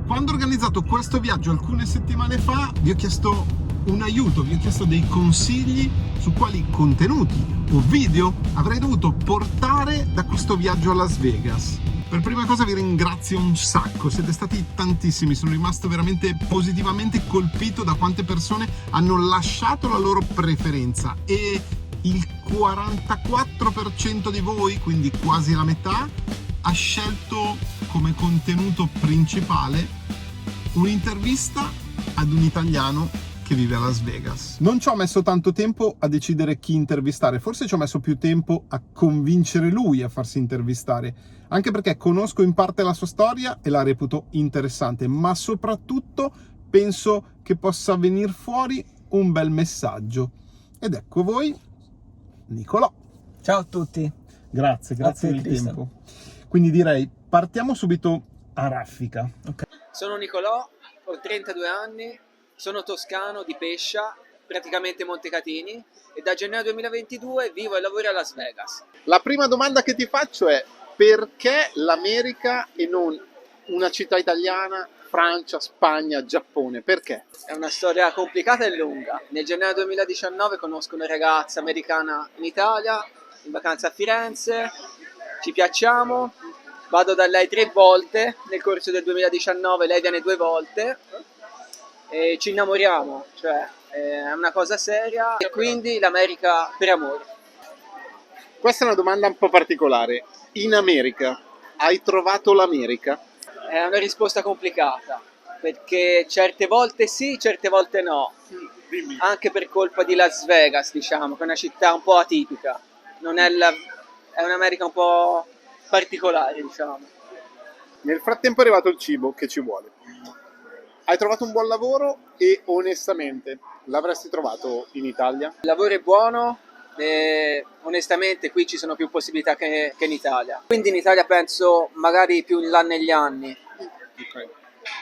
Quando ho organizzato questo viaggio alcune settimane fa, vi ho chiesto un aiuto, vi ho chiesto dei consigli su quali contenuti o video avrei dovuto portare da questo viaggio a Las Vegas. Per prima cosa vi ringrazio un sacco, siete stati tantissimi, sono rimasto veramente positivamente colpito da quante persone hanno lasciato la loro preferenza e il 44% di voi, quindi quasi la metà, ha scelto come contenuto principale un'intervista ad un italiano che vive a Las Vegas. Non ci ho messo tanto tempo a decidere chi intervistare, forse ci ho messo più tempo a convincere lui a farsi intervistare, anche perché conosco in parte la sua storia e la reputo interessante, ma soprattutto penso che possa venir fuori un bel messaggio. Ed ecco voi, Nicolò. Ciao a tutti. Grazie del Cristian. tempo. Quindi direi, partiamo subito a raffica. Okay. Sono Nicolò, ho 32 anni, sono toscano di Pescia, praticamente Montecatini, e da gennaio 2022 vivo e lavoro a Las Vegas. La prima domanda che ti faccio è: perché l'America e non una città italiana, Francia, Spagna, Giappone? Perché? È una storia complicata e lunga. Nel gennaio 2019 conosco una ragazza americana in Italia, in vacanza a Firenze, ci piacciamo, vado da lei 3 volte nel corso del 2019, lei viene 2 volte e ci innamoriamo, cioè è una cosa seria e quindi l'America per amore. Questa è una domanda un po' particolare. In America hai trovato l'America? È una risposta complicata, perché certe volte sì, certe volte no. Dimmi. Anche per colpa di Las Vegas, diciamo, che è una città un po' atipica. Non è è un'America un po' particolare, diciamo. Nel frattempo è arrivato il cibo che ci vuole. Hai trovato un buon lavoro e onestamente l'avresti trovato in Italia? Il lavoro è buono e onestamente qui ci sono più possibilità che in Italia. Quindi in Italia penso magari più in là negli anni. Ok.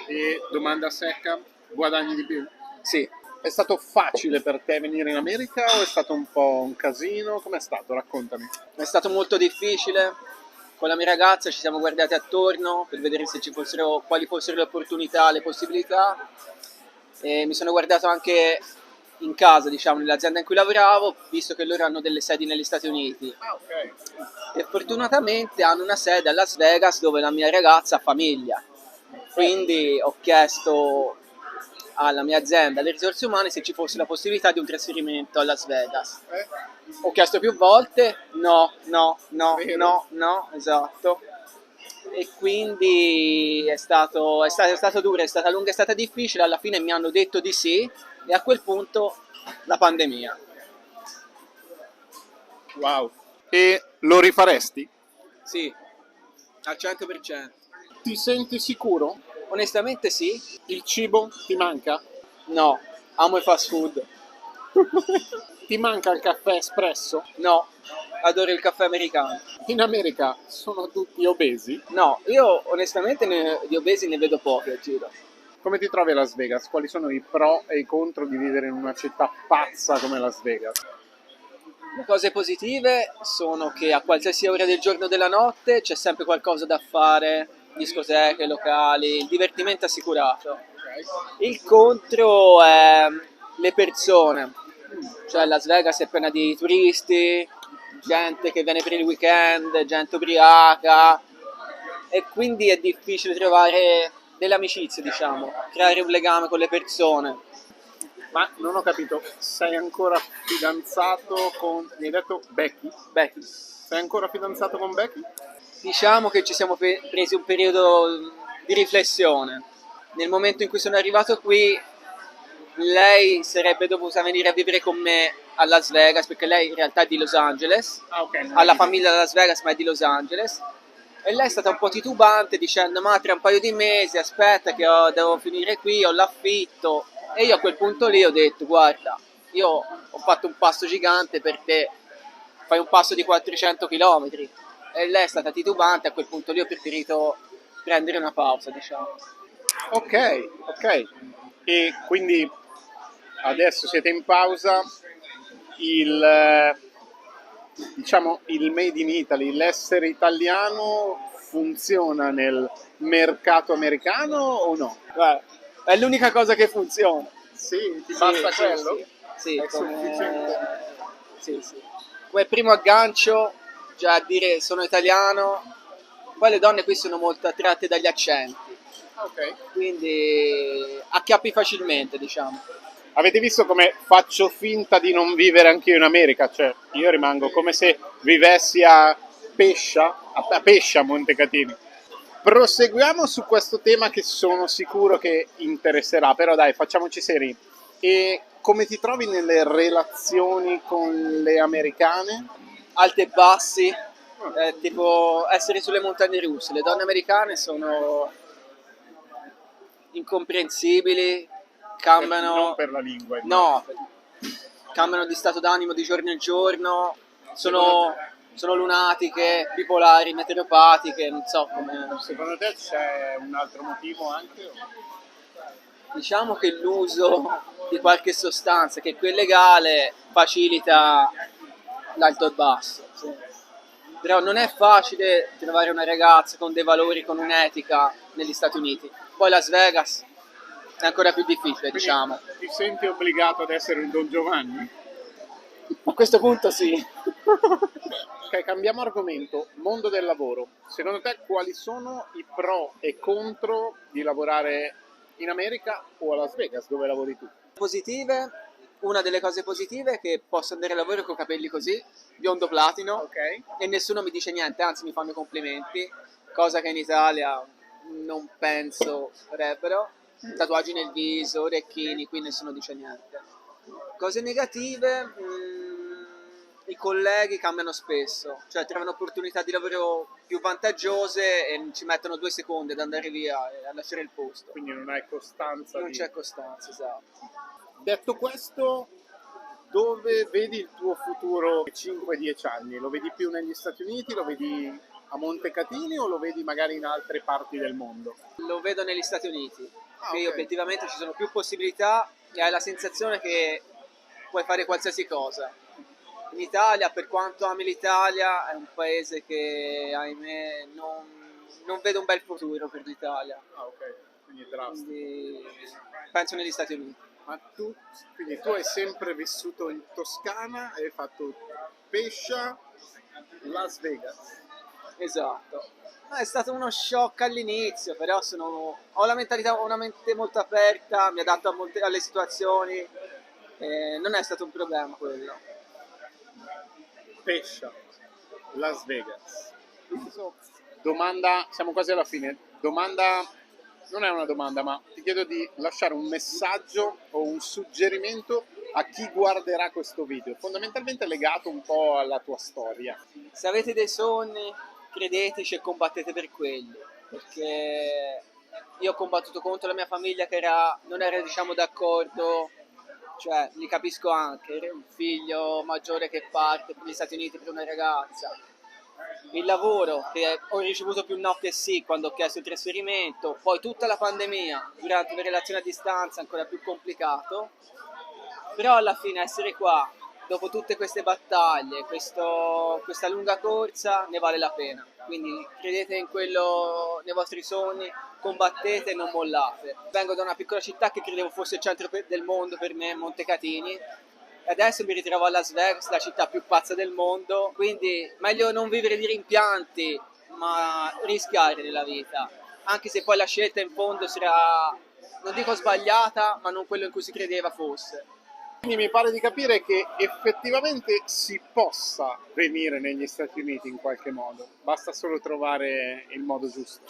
E domanda secca, guadagni di più? Sì. È stato facile per te venire in America o è stato un po' un casino? Com'è stato? Raccontami. È stato molto difficile. Con la mia ragazza ci siamo guardati attorno per vedere se ci fossero, quali fossero le opportunità, le possibilità. E mi sono guardato anche in casa, diciamo, nell'azienda in cui lavoravo, visto che loro hanno delle sedi negli Stati Uniti. Ah, ok. E fortunatamente hanno una sede a Las Vegas dove la mia ragazza ha famiglia. Quindi ho chiesto alla mia azienda, alle risorse umane, se ci fosse la possibilità di un trasferimento a Las Vegas. Ho chiesto più volte, no, esatto. E quindi è stato duro, è stata lunga, è stata difficile, alla fine mi hanno detto di sì e a quel punto la pandemia. Wow. E lo rifaresti? Sì, al 100%. Ti senti sicuro? Onestamente sì, Il cibo ti manca? no, amo il fast food. Ti manca il caffè espresso? No, adoro il caffè americano. In America sono tutti obesi. No, io onestamente di obesi ne vedo pochi a giro. Come ti trovi a Las Vegas? Quali sono i pro e i contro di vivere in una città pazza come Las Vegas? Le cose positive sono che a qualsiasi ora del giorno o della notte c'è sempre qualcosa da fare, discoteche, locali, il divertimento assicurato. Il contro è le persone, cioè Las Vegas è piena di turisti, gente che viene per il weekend, gente ubriaca e quindi è difficile trovare delle amicizie, diciamo, creare un legame con le persone. Ma non ho capito, sei ancora fidanzato con... mi hai detto Becky? Becky, Sei ancora fidanzato con Becky? diciamo che ci siamo presi un periodo di riflessione. Nel momento in cui sono arrivato qui, lei sarebbe dovuta venire a vivere con me a Las Vegas, perché lei in realtà è di Los Angeles, Ah, ok. ha la famiglia da Las Vegas ma è di Los Angeles, e lei è stata un po' titubante dicendo ma tra un paio di mesi aspetta che devo finire qui, ho l'affitto, e io a quel punto lì ho detto guarda, io ho fatto un passo gigante per te, fai un passo di 400 km, e lei è stata titubante, a quel punto lì ho preferito prendere una pausa, diciamo. Ok, ok. E quindi adesso siete in pausa, diciamo il made in Italy, l'essere italiano funziona nel mercato americano o no? Guarda, è l'unica cosa che funziona. Sì, ti Sì, basta sì, quello? Sì, È come... sufficiente? Sì. Come primo aggancio, già a dire sono italiano, poi le donne qui sono molto attratte dagli accenti, Ok. quindi acchiappi facilmente, diciamo. Avete visto come faccio finta di non vivere anch'io in America? Cioè, io rimango come se vivessi a Pescia, a Pescia, a Montecatini. Proseguiamo su questo tema che sono sicuro che interesserà, però dai, facciamoci seri. E come ti trovi nelle relazioni con le americane? Alti e bassi, tipo essere sulle montagne russe. Le donne americane sono incomprensibili, cambiano... Non per la lingua. No, cambiano di stato d'animo di giorno in giorno, sono lunatiche, bipolari, meteoropatiche, non so come... Secondo te c'è un altro motivo anche? Diciamo che l'uso di qualche sostanza che qui è legale facilita l'alto e basso. Sì. Però non è facile trovare una ragazza con dei valori, con un'etica negli Stati Uniti. Poi Las Vegas è ancora più difficile, Quindi diciamo. ti senti obbligato ad essere un Don Giovanni? A questo punto sì. Ok, cambiamo argomento. Mondo del lavoro. Secondo te quali sono i pro e contro di lavorare in America o a Las Vegas, dove lavori tu? Positive, una delle cose positive è che posso andare a lavoro con capelli così, biondo platino, Ok. e nessuno mi dice niente, anzi mi fanno i complimenti, cosa che in Italia non penso farebbero. Tatuaggi nel viso, orecchini, qui nessuno dice niente. Cose negative, i colleghi cambiano spesso, cioè trovano opportunità di lavoro più vantaggiose e ci mettono 2 secondi ad andare via e a lasciare il posto. Quindi non hai costanza. Non c'è costanza, esatto. Detto questo, dove vedi il tuo futuro 5-10 anni? Lo vedi più negli Stati Uniti? Lo vedi a Montecatini o lo vedi magari in altre parti del mondo? Lo vedo negli Stati Uniti, qui ok. obiettivamente ci sono più possibilità e hai la sensazione che puoi fare qualsiasi cosa. In Italia, per quanto ami l'Italia, è un paese che, ahimè, non vedo un bel futuro per l'Italia. Ah, ok, quindi drastico. Quindi penso negli Stati Uniti. Ma quindi tu hai sempre vissuto in Toscana e hai fatto Pescia, Las Vegas. Esatto. Ma è stato uno shock all'inizio, però ho la mentalità, ho una mente molto aperta, mi adatto alle situazioni, non è stato un problema quello. Pescia, Las Vegas. Domanda, siamo quasi alla fine. Domanda, non è una domanda, ma ti chiedo di lasciare un messaggio o un suggerimento a chi guarderà questo video, fondamentalmente legato un po' alla tua storia. Se avete dei sogni, credeteci e combattete per quelli, perché io ho combattuto contro la mia famiglia che non era diciamo d'accordo, cioè li capisco anche, un figlio maggiore che parte per gli Stati Uniti per una ragazza, il lavoro che ho ricevuto più no che sì quando ho chiesto il trasferimento, poi tutta la pandemia durante le relazioni a distanza ancora più complicato, però alla fine essere qua dopo tutte queste battaglie, questa lunga corsa ne vale la pena, quindi credete in quello, nei vostri sogni, combattete e non mollate. Vengo da una piccola città che credevo fosse il centro del mondo per me, Montecatini, e adesso mi ritrovo a Las Vegas, la città più pazza del mondo, quindi meglio non vivere di rimpianti, ma rischiare nella vita, anche se poi la scelta in fondo sarà, non dico sbagliata, ma non quello in cui si credeva fosse. Quindi mi pare di capire che effettivamente si possa venire negli Stati Uniti in qualche modo, basta solo trovare il modo giusto.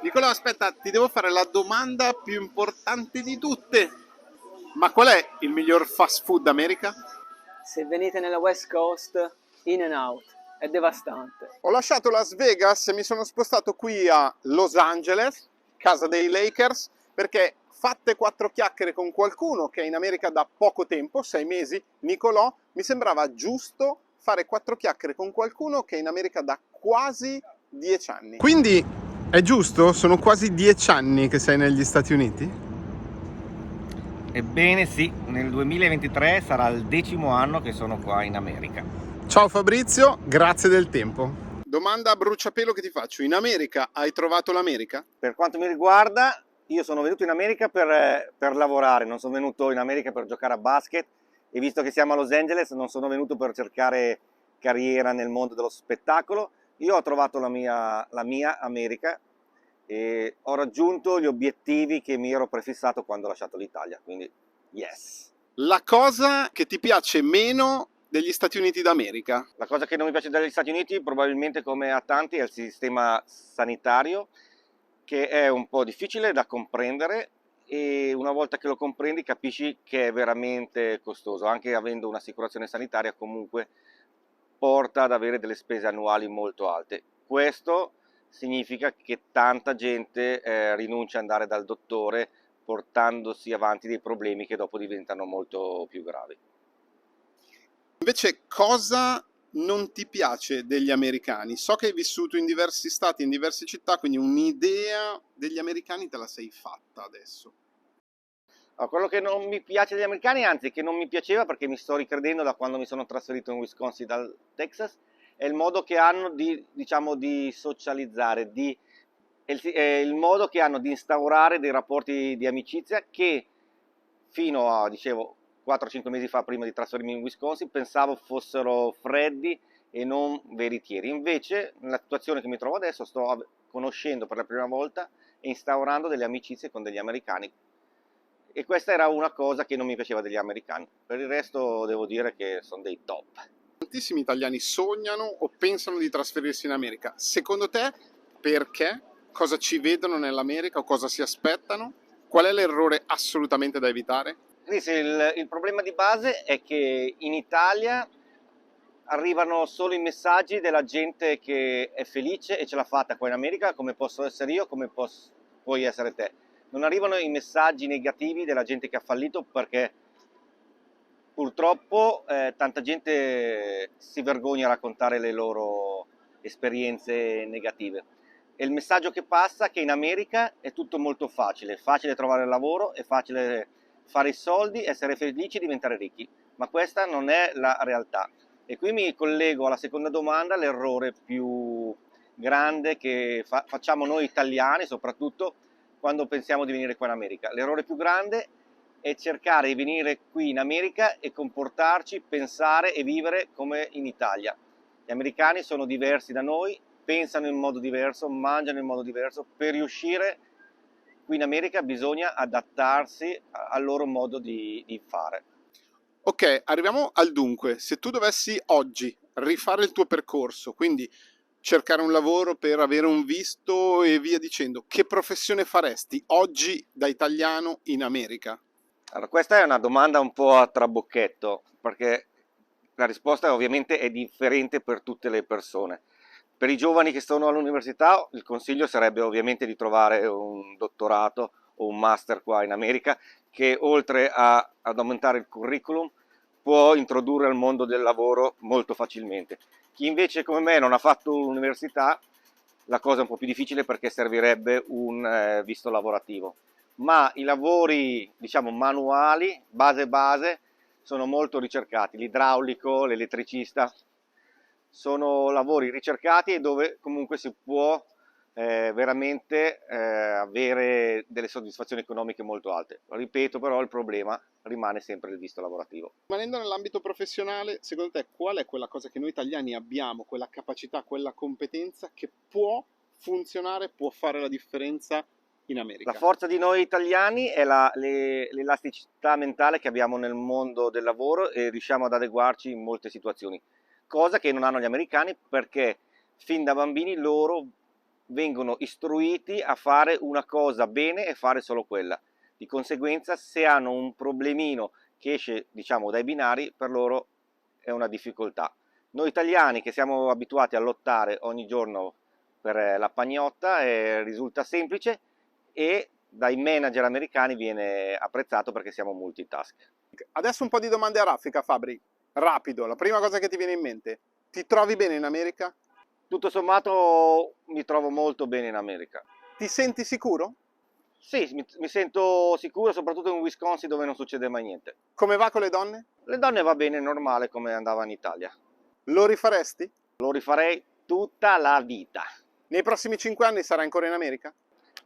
Nicolò, aspetta, ti devo fare la domanda più importante di tutte. Ma qual è il miglior fast food d'America? Se venite nella West Coast, In-N-Out, è devastante. Ho lasciato Las Vegas e mi sono spostato qui a Los Angeles, casa dei Lakers, perché fatte 4 chiacchiere con qualcuno che è in America da poco tempo, 6 mesi, Nicolò, mi sembrava giusto fare 4 chiacchiere con qualcuno che è in America da quasi 10 anni. Quindi è giusto? Sono quasi 10 anni che sei negli Stati Uniti? Ebbene sì, nel 2023 sarà il 10° anno che sono qua in America. Ciao Fabrizio, grazie del tempo. Domanda a bruciapelo che ti faccio: in America hai trovato l'America? Per quanto mi riguarda, io sono venuto in America per lavorare, non sono venuto in America per giocare a basket, e visto che siamo a Los Angeles non sono venuto per cercare carriera nel mondo dello spettacolo. Io ho trovato la mia America e ho raggiunto gli obiettivi che mi ero prefissato quando ho lasciato l'Italia, quindi yes. La cosa che ti piace meno degli Stati Uniti d'America? La cosa che non mi piace degli Stati Uniti, probabilmente come a tanti, è il sistema sanitario, che è un po' difficile da comprendere, e una volta che lo comprendi capisci che è veramente costoso. Anche avendo un'assicurazione sanitaria, comunque porta ad avere delle spese annuali molto alte. Questo significa che tanta gente rinuncia ad andare dal dottore, portandosi avanti dei problemi che dopo diventano molto più gravi. Invece, cosa non ti piace degli americani? So che hai vissuto in diversi stati, in diverse città, quindi un'idea degli americani te la sei fatta adesso. Quello che non mi piace degli americani, anzi che non mi piaceva perché mi sto ricredendo da quando mi sono trasferito in Wisconsin dal Texas, è il modo che hanno di socializzare, il modo che hanno di instaurare dei rapporti di amicizia che fino a, dicevo, 4-5 mesi fa, prima di trasferirmi in Wisconsin, pensavo fossero freddi e non veritieri. Invece, nella situazione che mi trovo adesso, sto conoscendo per la prima volta e instaurando delle amicizie con degli americani. E questa era una cosa che non mi piaceva degli americani. Per il resto devo dire che sono dei top. Tantissimi italiani sognano o pensano di trasferirsi in America. Secondo te, perché? Cosa ci vedono nell'America o cosa si aspettano? Qual è l'errore assolutamente da evitare? Il problema di base è che in Italia arrivano solo i messaggi della gente che è felice e ce l'ha fatta. Qua in America, come posso essere io, come puoi essere te. Non arrivano i messaggi negativi della gente che ha fallito, perché purtroppo tanta gente si vergogna a raccontare le loro esperienze negative. E il messaggio che passa è che in America è tutto molto facile. È facile trovare lavoro, è facile fare i soldi, essere felici e diventare ricchi. Ma questa non è la realtà. E qui mi collego alla seconda domanda: l'errore più grande che facciamo noi italiani, soprattutto quando pensiamo di venire qua in America. L'errore più grande è cercare di venire qui in America e comportarci, pensare e vivere come in Italia. Gli americani sono diversi da noi, pensano in modo diverso, mangiano in modo diverso. Per riuscire qui in America bisogna adattarsi al loro modo di fare. Ok, arriviamo al dunque. Se tu dovessi oggi rifare il tuo percorso, quindi cercare un lavoro per avere un visto e via dicendo, che professione faresti oggi da italiano in America? Allora, questa è una domanda un po' a trabocchetto, perché la risposta ovviamente è differente per tutte le persone. Per i giovani che sono all'università, il consiglio sarebbe ovviamente di trovare un dottorato o un master qua in America, che oltre ad aumentare il curriculum può introdurre al mondo del lavoro molto facilmente. Chi invece come me non ha fatto l'università, la cosa è un po' più difficile perché servirebbe un visto lavorativo. Ma i lavori, diciamo, manuali, base, sono molto ricercati. L'idraulico, l'elettricista, sono lavori ricercati e dove comunque si può veramente avere delle soddisfazioni economiche molto alte. Ripeto, però il problema rimane sempre il visto lavorativo. Rimanendo nell'ambito professionale, secondo te qual è quella cosa che noi italiani abbiamo, quella capacità, quella competenza che può funzionare, può fare la differenza in America? La forza di noi italiani è l'elasticità mentale che abbiamo nel mondo del lavoro e riusciamo ad adeguarci in molte situazioni, cosa che non hanno gli americani, perché fin da bambini loro vengono istruiti a fare una cosa bene e fare solo quella. Di conseguenza, se hanno un problemino che esce, diciamo, dai binari, per loro è una difficoltà. Noi italiani, che siamo abituati a lottare ogni giorno per la pagnotta, risulta semplice, e dai manager americani viene apprezzato perché siamo multitask. Adesso un po' di domande a raffica, Fabri. Rapido, la prima cosa che ti viene in mente: ti trovi bene in America? Tutto sommato mi trovo molto bene in America. Ti senti sicuro? Sì, mi sento sicuro, soprattutto in Wisconsin, dove non succede mai niente. Come va con le donne? Le donne va bene, normale, come andava in Italia. Lo rifaresti? Lo rifarei tutta la vita. Nei prossimi 5 anni sarai ancora in America?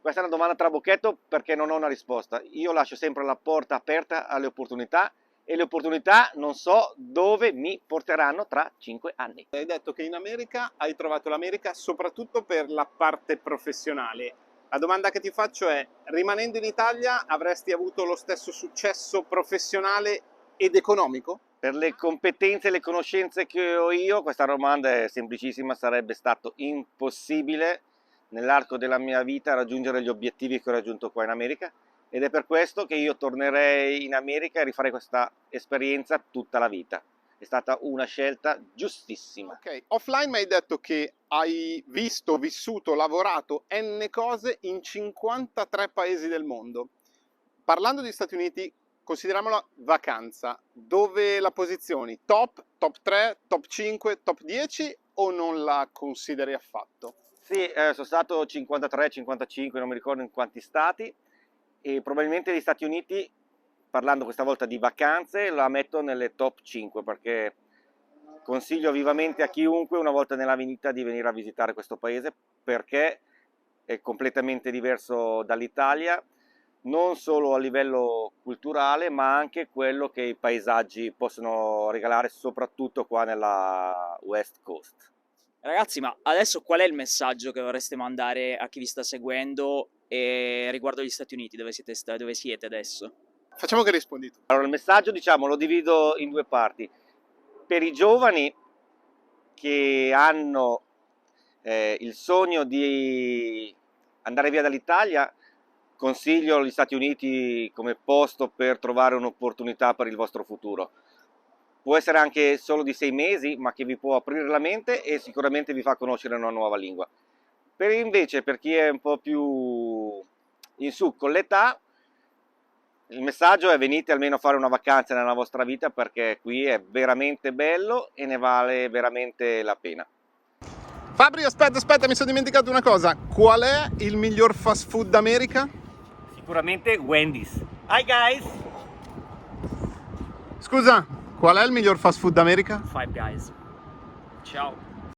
Questa è una domanda trabocchetto perché non ho una risposta. Io lascio sempre la porta aperta alle opportunità e le opportunità non so dove mi porteranno tra 5 anni. Hai detto che in America hai trovato l'America soprattutto per la parte professionale. La domanda che ti faccio è, rimanendo in Italia avresti avuto lo stesso successo professionale ed economico? Per le competenze e le conoscenze che ho io, questa domanda è semplicissima, sarebbe stato impossibile nell'arco della mia vita raggiungere gli obiettivi che ho raggiunto qua in America, ed è per questo che io tornerei in America e rifarei questa esperienza tutta la vita. È stata una scelta giustissima. Ok, offline mi hai detto che hai visto, vissuto, lavorato n cose in 53 paesi del mondo. Parlando degli Stati Uniti, consideriamola vacanza, dove la posizioni? Top 3, top 5, top 10 o non la consideri affatto? Sì, sono stato 53, 55, non mi ricordo in quanti stati, e probabilmente gli Stati Uniti, parlando questa volta di vacanze, la metto nelle top 5 perché consiglio vivamente a chiunque una volta nella vita di venire a visitare questo paese perché è completamente diverso dall'Italia, non solo a livello culturale ma anche quello che i paesaggi possono regalare, soprattutto qua nella West Coast. Ragazzi, ma adesso qual è il messaggio che vorreste mandare a chi vi sta seguendo riguardo agli Stati Uniti, dove siete adesso? Facciamo che rispondi tu. Allora, il messaggio, diciamo, lo divido in due parti. Per i giovani che hanno il sogno di andare via dall'Italia, consiglio gli Stati Uniti come posto per trovare un'opportunità per il vostro futuro. Può essere anche solo di 6 mesi, ma che vi può aprire la mente e sicuramente vi fa conoscere una nuova lingua. Per chi è un po' più in su con l'età, il messaggio è: venite almeno a fare una vacanza nella vostra vita perché qui è veramente bello e ne vale veramente la pena. Fabri, aspetta, mi sono dimenticato una cosa. Qual è il miglior fast food d'America? Sicuramente Wendy's. Hi guys! Scusa, qual è il miglior fast food d'America? Five Guys. Ciao.